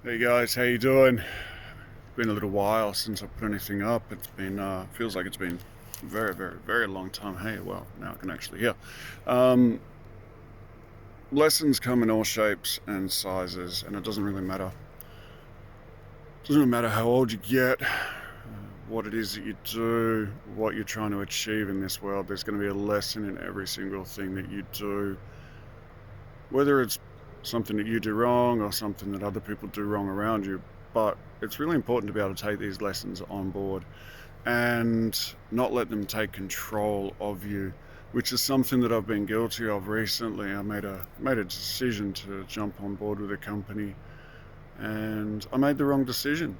Hey guys, how you doing? Been a little while since I put anything up. It's been feels like it's been very, very, very long time. Hey, well, now I can actually hear. Um, Lessons come in all shapes and sizes, and it doesn't really matter. It doesn't really matter how old you get, what it is that you do, what you're trying to achieve in this world. There's going to be a lesson in every single thing that you do, whether it's something that you do wrong or something that other people do wrong around you. But it's really important to be able to take these lessons on board and not let them take control of you, which is something that I've been guilty of recently. I made a decision to jump on board with a company, and I made the wrong decision.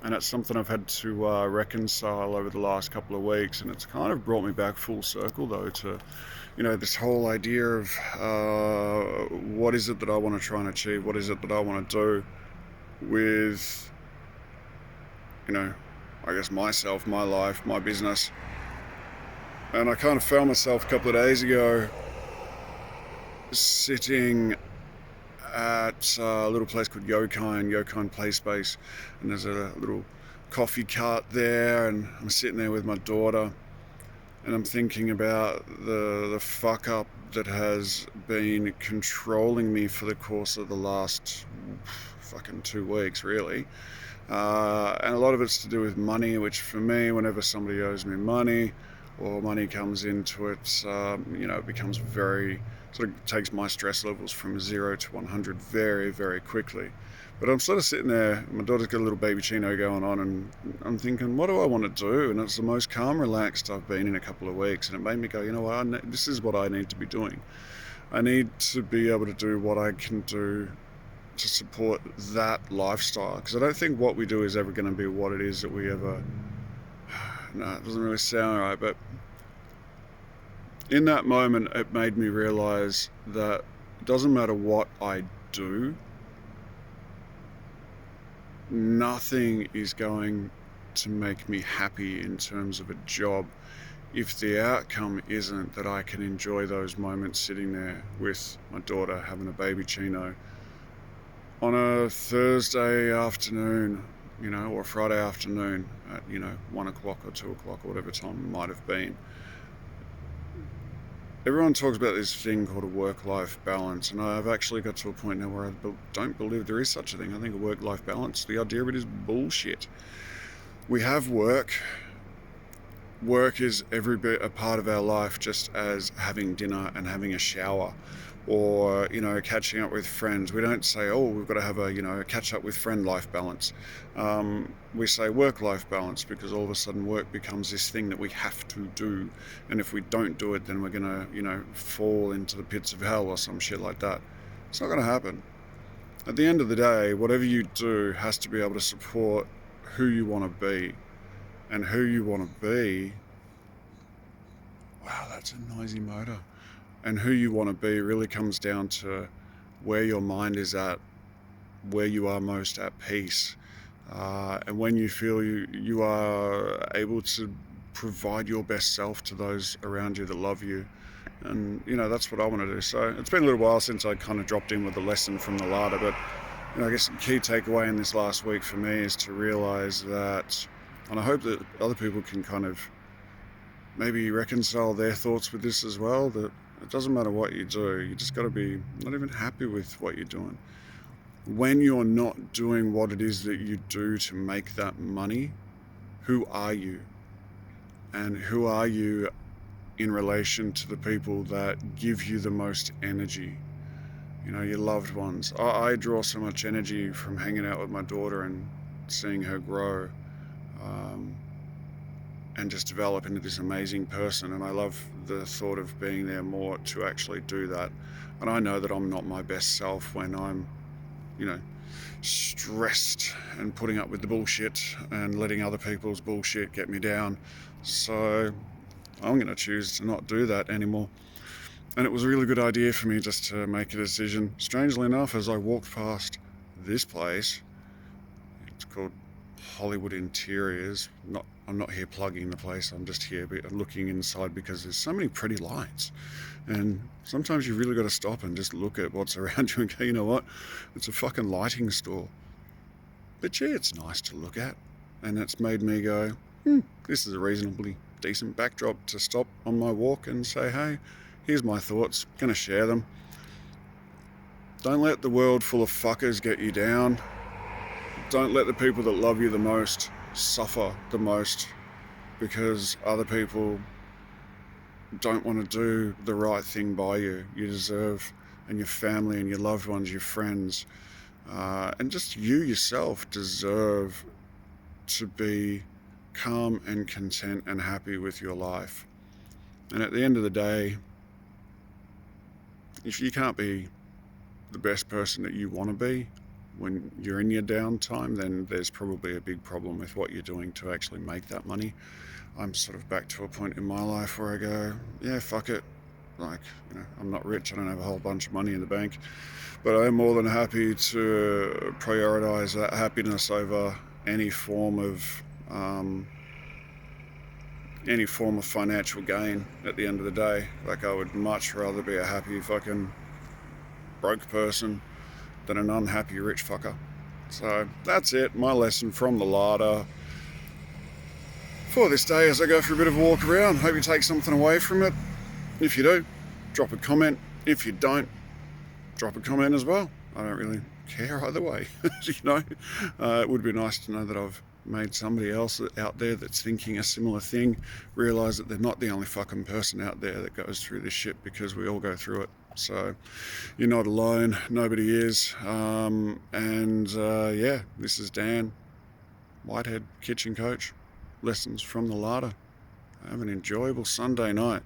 And it's something I've had to reconcile over the last couple of weeks, and it's kind of brought me back full circle, though, to this whole idea of what is it that I want to try and achieve, what is it that I want to do with you know I guess myself, my life, my business. And I kind of found myself a couple of days ago sitting at a little place called Yokine Play Space, and there's a little coffee cart there, and I'm sitting there with my daughter, and I'm thinking about the fuck up that has been controlling me for the course of the last fucking 2 weeks, really. And a lot of it's to do with money, which for me, whenever somebody owes me money or money comes into it, it becomes very, sort of takes my stress levels from 0 to 100 very, very quickly. But I'm sort of sitting there, my daughter's got a little baby chino going on, and I'm thinking, what do I want to do? And it's the most calm, relaxed I've been in a couple of weeks. And it made me go, you know what, this is what I need to be doing. I need to be able to do what I can do to support that lifestyle, because I don't think what we do is ever going to be what it is that we ever. No, it doesn't really sound right, but in that moment, it made me realize that it doesn't matter what I do, nothing is going to make me happy in terms of a job if the outcome isn't that I can enjoy those moments sitting there with my daughter having a baby chino on a Thursday afternoon, or a Friday afternoon at, 1 o'clock or 2 o'clock or whatever time it might have been. Everyone talks about this thing called a work-life balance, and I've actually got to a point now where I don't believe there is such a thing. I think a work-life balance, the idea of it is bullshit. We have work. Work is every bit a part of our life, just as having dinner and having a shower, or catching up with friends. We don't say, oh, we've got to have a catch up with friend life balance. We say work life balance, because all of a sudden work becomes this thing that we have to do, and if we don't do it, then we're gonna fall into the pits of hell or some shit like that. It's not going to happen. At the end of the day, whatever you do has to be able to support who you want to be. And who you want to be, wow, that's a noisy motor. And who you want to be really comes down to where your mind is at, where you are most at peace, and when you feel you are able to provide your best self to those around you that love you. And that's what I want to do. So it's been a little while since I kind of dropped in with a lesson from the larder, but I guess the key takeaway in this last week for me is to realize that, and I hope that other people can kind of maybe reconcile their thoughts with this as well, that it doesn't matter what you do, you just got to be not even happy with what you're doing. When you're not doing what it is that you do to make that money, who are you? And who are you in relation to the people that give you the most energy? Your loved ones. I draw so much energy from hanging out with my daughter and seeing her grow, and just develop into this amazing person. And I love the thought of being there more to actually do that. And I know that I'm not my best self when I'm, stressed and putting up with the bullshit and letting other people's bullshit get me down. So I'm going to choose to not do that anymore. And it was a really good idea for me just to make a decision. Strangely enough, as I walked past this place, it's called Hollywood interiors. I'm not here plugging the place. I'm just here looking inside because there's so many pretty lights, and sometimes you really got to stop and just look at what's around you and go, you know what? It's a fucking lighting store. But gee, it's nice to look at, and it's made me go, this is a reasonably decent backdrop to stop on my walk and say, hey, here's my thoughts. Gonna share them. Don't let the world full of fuckers get you down. Don't let the people that love you the most suffer the most because other people don't want to do the right thing by you. You deserve, and your family and your loved ones, your friends, and just you yourself deserve to be calm and content and happy with your life. And at the end of the day, if you can't be the best person that you want to be when you're in your downtime, then there's probably a big problem with what you're doing to actually make that money. I'm sort of back to a point in my life where I go, yeah, fuck it. Like, I'm not rich, I don't have a whole bunch of money in the bank, but I'm more than happy to prioritize that happiness over any form of financial gain at the end of the day. Like, I would much rather be a happy fucking broke person than an unhappy rich fucker. So that's it, my lesson from the larder for this day as I go for a bit of a walk around. Hope you take something away from it. If you do, drop a comment. If you don't, drop a comment as well. I don't really care either way. It would be nice to know that I've made somebody else out there that's thinking a similar thing realize that they're not the only fucking person out there that goes through this shit, because we all go through it. So you're not alone, nobody is. Yeah, this is Dan, Whitehead Kitchen Coach, lessons from the larder. Have an enjoyable Sunday night.